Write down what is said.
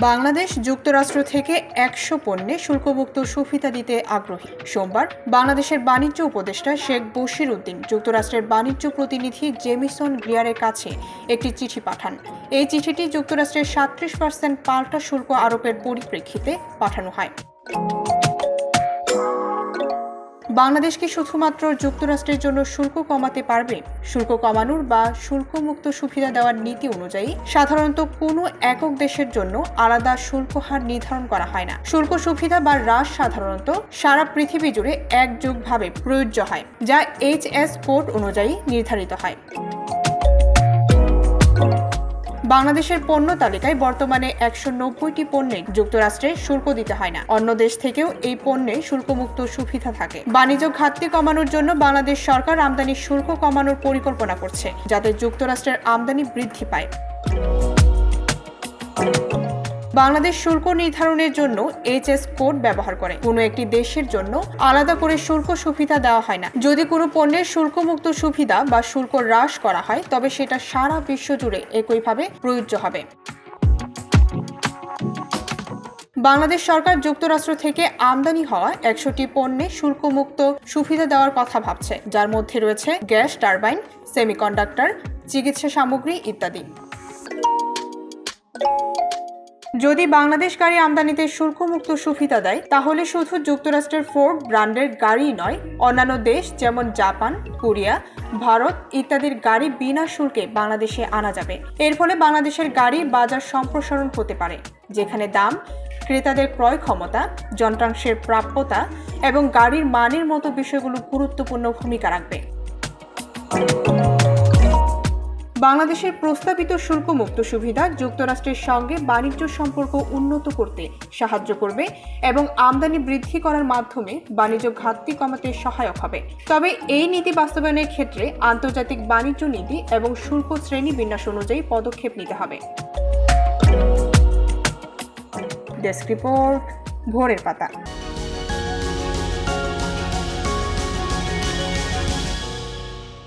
বাংলাদেশ যুক্তরাষ্ট্র থেকে ১০০ পণ্যে শুল্কমুক্ত সুবিধা দিতে আগ্রহী। সোমবার বাংলাদেশের বাণিজ্য উপদেষ্টা শেখ বশির উদ্দিন যুক্তরাষ্ট্রের বাণিজ্য প্রতিনিধি জেমিসন গ্রিয়ারের কাছে একটি চিঠি পাঠান। এই চিঠিটি যুক্তরাষ্ট্রের ৩৭% পাল্টা শুল্ক আরোপের পরিপ্রেক্ষিতে পাঠানো হয়। বাংলাদেশ কি শুধুমাত্র যুক্তরাষ্ট্রের জন্য শুল্ক কমাতে পারবে? শুল্ক কমানোর বা শুল্কমুক্ত সুবিধা দেওয়ার নীতি অনুযায়ী সাধারণত কোনো একক দেশের জন্য আলাদা শুল্ক হার নির্ধারণ করা হয় না। শুল্ক সুবিধা বা হ্রাস সাধারণত সারা পৃথিবী জুড়ে একযোগভাবে প্রযোজ্য হয়, যা HS কোড অনুযায়ী নির্ধারিত হয়। বাংলাদেশের পণ্য তালিকায় বর্তমানে ১৯০টি পণ্যে যুক্তরাষ্ট্রে শুল্ক দিতে হয় না। অন্য দেশ থেকেও এই পণ্যে শুল্কমুক্ত সুবিধা থাকে। বাণিজ্য ঘাটতি কমানোর জন্য বাংলাদেশ সরকার আমদানি শুল্ক কমানোর পরিকল্পনা করছে, যাতে যুক্তরাষ্ট্রের আমদানি বৃদ্ধি পায়। বাংলাদেশ শুল্ক নির্ধারণের জন্য HS কোড ব্যবহার করে। কোনো একটি দেশের জন্য আলাদা করে শুল্ক সুবিধা দেওয়া হয় না। যদি কোনো পণ্যের শুল্কমুক্ত সুবিধা বা শুল্ক হ্রাস করা হয়, তবে সেটা সারা বিশ্ব জুড়ে একইভাবে প্রযোজ্য হবে। বাংলাদেশ সরকার যুক্তরাষ্ট্র থেকে আমদানি হওয়া ১০০টি পণ্যে শুল্কমুক্ত সুবিধা দেওয়ার কথা ভাবছে, যার মধ্যে রয়েছে গ্যাস টারবাইন, সেমিকন্ডাক্টর, চিকিৎসা সামগ্রী ইত্যাদি। যদি বাংলাদেশ গাড়ি আমদানিতে শুল্কমুক্ত সুবিধা দেয়, তাহলে শুধু যুক্তরাষ্ট্রের ফোর্ড ব্র্যান্ডের গাড়িই নয়, অন্যান্য দেশ যেমন জাপান, কোরিয়া, ভারত ইত্যাদির গাড়ি বিনা শুল্কে বাংলাদেশে আনা যাবে। এর ফলে বাংলাদেশের গাড়ির বাজার সম্প্রসারণ হতে পারে, যেখানে দাম, ক্রেতাদের ক্রয় ক্ষমতা, যন্ত্রাংশের প্রাপ্যতা এবং গাড়ির মানের মতো বিষয়গুলো গুরুত্বপূর্ণ ভূমিকা রাখবে। বাংলাদেশের প্রস্তাবিত শুল্কমুক্ত সুবিধা যুক্তরাষ্ট্রের সঙ্গে বাণিজ্য সম্পর্ক উন্নত করতে সাহায্য করবে এবং আমদানি বৃদ্ধি করার মাধ্যমে বাণিজ্য ঘাটতি কমাতে সহায়ক হবে। তবে এই নীতি বাস্তবায়নের ক্ষেত্রে আন্তর্জাতিক বাণিজ্য নীতি এবং শুল্ক শ্রেণী বিন্যাস অনুযায়ী পদক্ষেপ নিতে হবে। ডেস্ক রিপোর্ট, ভোরের পাতা।